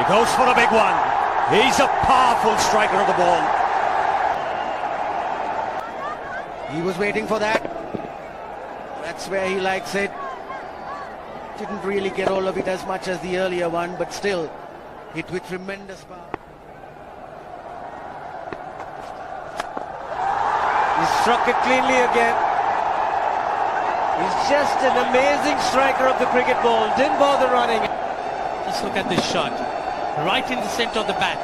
goes for a big one. He's a powerful striker of the ball. He was waiting for that. That's where he likes it. Didn't really get all of it as much as the earlier one, but still hit with tremendous power. He struck it cleanly again. He's just an amazing striker of the cricket ball. Didn't bother running. Just look at this shot. Right in the centre of the bat.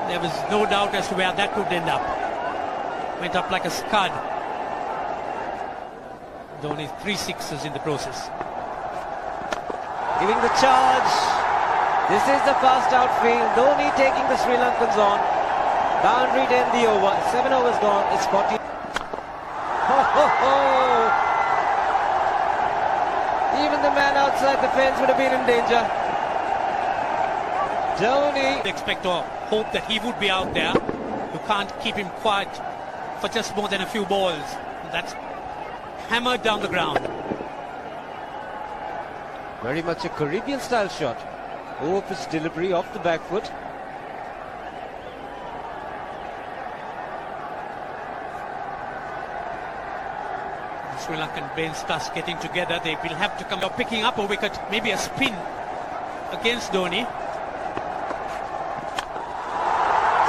There was no doubt as to where that would end up. Went up like a scud. Dhoni 3 sixes in the process. Giving the charge. This is the fast outfield. Dhoni taking the Sri Lankans on. Boundary to end the over. 7 overs gone. It's 40. Ho, ho, ho. Even the man outside the fence would have been in danger. Dhoni. Expect or hope that he would be out there. You can't keep him quiet for just more than a few balls. That's hammered down the ground. Very much a Caribbean style shot. Over pitch delivery off the back foot. The Sri Lankan bench starts getting together. They will have to come up picking up a wicket, maybe a spin against Dhoni.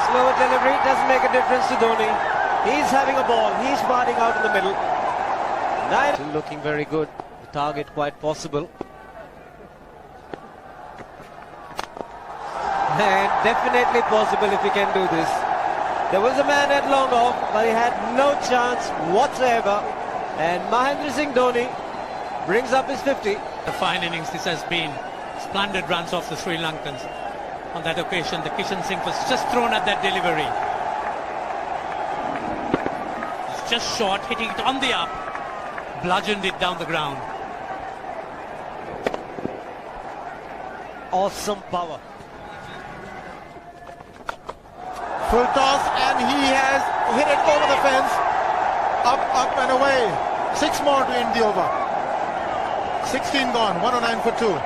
Slower delivery doesn't make a difference to Dhoni. He's having a ball. He's batting out in the middle. Still looking very good. The target quite possible. And definitely possible if he can do this. There was a man at long off, but he had no chance whatsoever. And Mahendra Singh Dhoni brings up his 50. A fine innings this has been. Splendid runs off the Sri Lankans. On that occasion, the Kishan Singh was just thrown at that delivery. It's just short, hitting it on the up. Bludgeoned it down the ground. Awesome power. Full toss, and he has hit it over the fence. Up and away. 6 more to end the over. 16 gone, 109 for 2.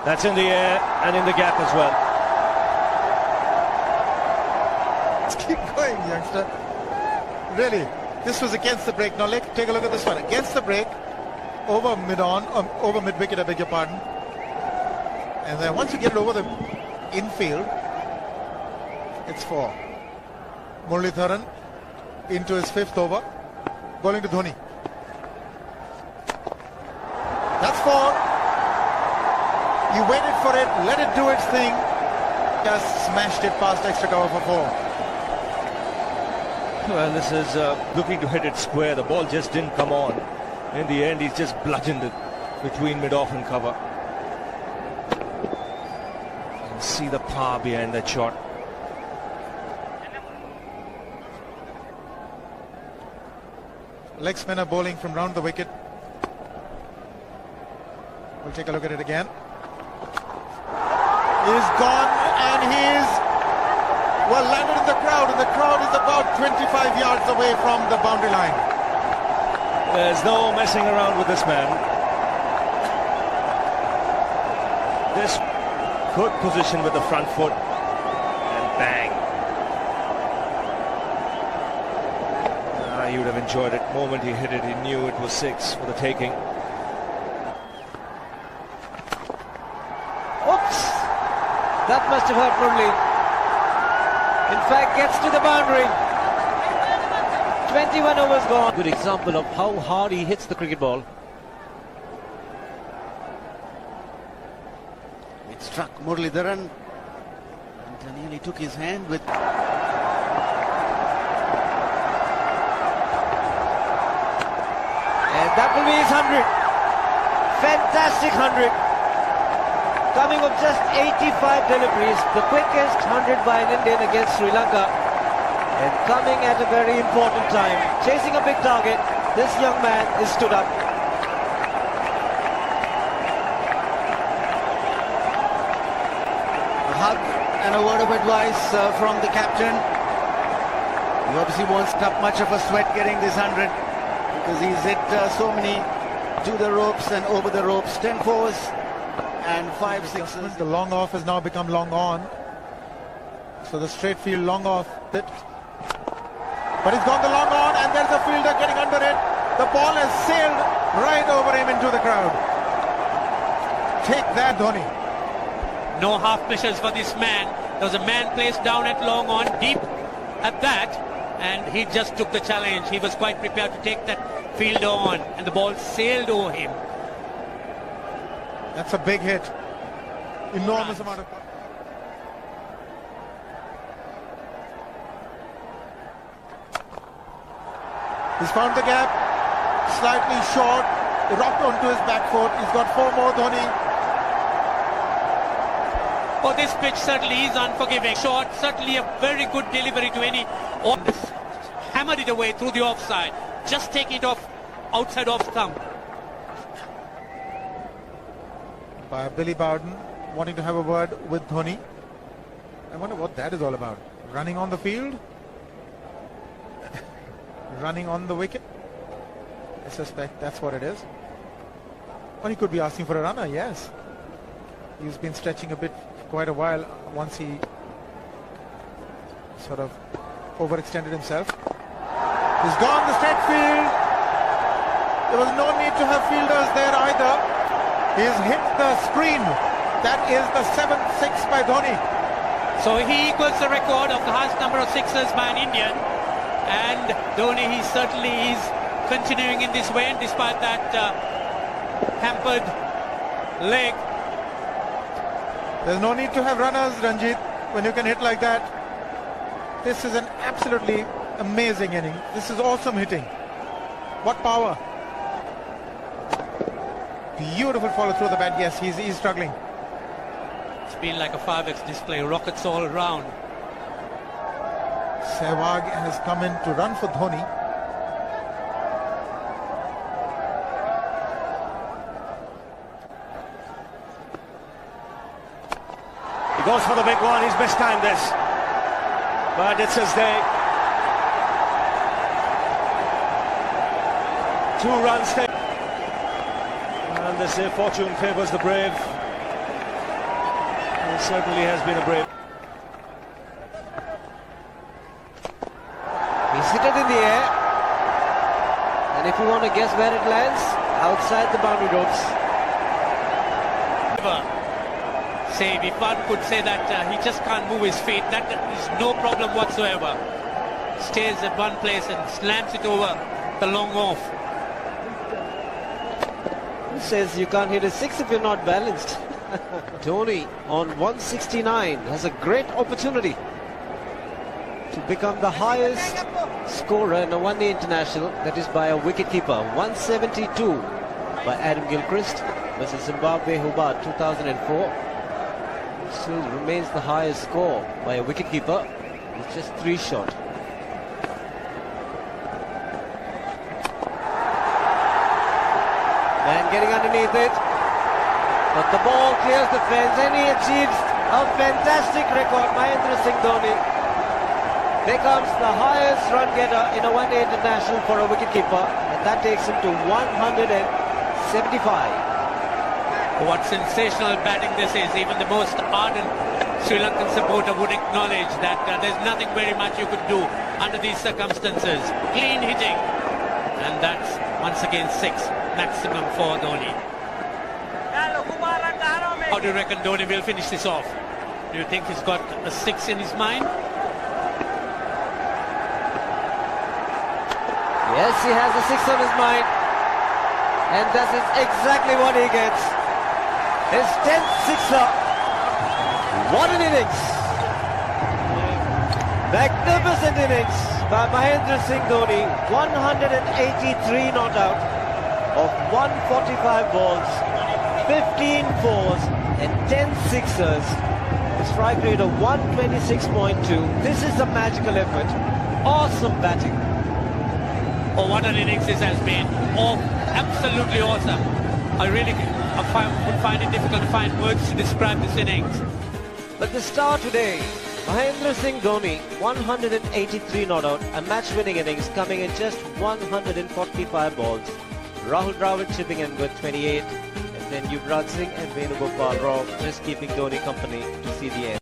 That's in the air and in the gap as well. Let's keep going, youngster. Really, this was against the break. Now take a look at this one. Against the break, over over mid-wicket, I beg your pardon. And then once you get it over the infield, it's 4. Muralitharan into his 5th over, bowling to Dhoni. That's 4. He waited for it, let it do its thing, just smashed it past extra cover for 4. Well, this is looking to hit it square. The ball just didn't come on. In the end, he's just bludgeoned it between mid-off and cover. You can see the power behind that shot. Leg spinner bowling from round the wicket. We'll take a look at it again. He's gone, and he's landed in the crowd, and the crowd is about 25 yards away from the boundary line. There's no messing around with this man. This good position with the front foot, and bang. He would have enjoyed it. The moment he hit it, he knew it was 6 for the taking. Oops! That must have hurt Murli. In fact, gets to the boundary. 21 overs gone. Good example of how hard he hits the cricket ball. It struck Muralitharan and nearly took his hand with. And that will be his 100. Fantastic 100. Coming of just 85 deliveries, the quickest 100 by an Indian against Sri Lanka. And coming at a very important time. Chasing a big target, this young man is stood up. A hug and a word of advice from the captain. He obviously won't stop much of a sweat getting this 100 because he's hit so many to the ropes and over the ropes. 10 fours and 5 sixes. The long off has now become long on. So the straight field long off bit. But he's gone the long on, and there's a fielder getting under it. The ball has sailed right over him into the crowd. Take that, Dhoni. No half measures for this man. There was a man placed down at long on, deep at that, and he just took the challenge. He was quite prepared to take that fielder on, and the ball sailed over him. That's a big hit. Enormous amount of... He's found the gap, slightly short, rocked onto his back foot. He's got 4 more, Dhoni. Oh, this pitch certainly is unforgiving. Short, certainly a very good delivery to any... Oh, hammered it away through the offside. Just take it off, outside off stump. By Billy Bowden, wanting to have a word with Dhoni. I wonder what that is all about. Running on the field? Running on the wicket? I suspect that's what it is. Or he could be asking for a runner, yes. He's been stretching a bit for quite a while once he sort of overextended himself. He's gone the straight field. There was no need to have fielders there either. He's hit the screen. That is the 7th 6 by Dhoni. So he equals the record of the highest number of sixes by an Indian. And Dhoni, he certainly is continuing in this way, and despite that hampered leg. There's no need to have runners, Ranjit, when you can hit like that. This is an absolutely amazing inning. This is awesome hitting. What power. Beautiful follow through the bat. Yes, he's struggling. It's been like a 5x display, rockets all around. Sehwag has come in to run for Dhoni. He goes for the big one. He's mistimed this, but it's his day. 2 runs take, and they say fortune favors the brave. It certainly has been a brave. He's hit it in the air, and if you want to guess where it lands, outside the boundary ropes. Say, if one could say that he just can't move his feet, that is no problem whatsoever. Stays at one place and slams it over the long off. Who says you can't hit a 6 if you're not balanced? Dhoni on 169 has a great opportunity to become the highest scorer in a one-day international, that is by a wicketkeeper. 172 by Adam Gilchrist versus Zimbabwe Hobart 2004. Still remains the highest score by a wicketkeeper. It's just 3 short. Man getting underneath it, but the ball clears the fence and he achieves a fantastic record. Mahendra Singh Dhoni becomes the highest run getter in a one-day international for a wicketkeeper, and that takes him to 175. What sensational batting this is. Even the most ardent Sri Lankan supporter would acknowledge that there's nothing very much you could do under these circumstances. Clean hitting, and that's once again 6 maximum for Dhoni. How do you reckon Dhoni will finish this off? Do you think he's got a 6 in his mind? Yes, he has a 6 on his mind, and that is exactly what he gets. His 10th sixer. What an innings! Magnificent innings by Mahendra Singh Dhoni. 183 not out of 145 balls, 15 fours and 10 sixers. A strike rate of 126.2. This is a magical effort. Awesome batting. Oh, what an innings this has been. Oh, absolutely awesome. I really would find it difficult to find words to describe this innings. But the star today, Mahendra Singh Dhoni, 183 not out, a match-winning innings coming in just 145 balls, Rahul Dravid chipping in with 28, and then Yuvraj Singh and Venugopal Rao just keeping Dhoni company to see the end.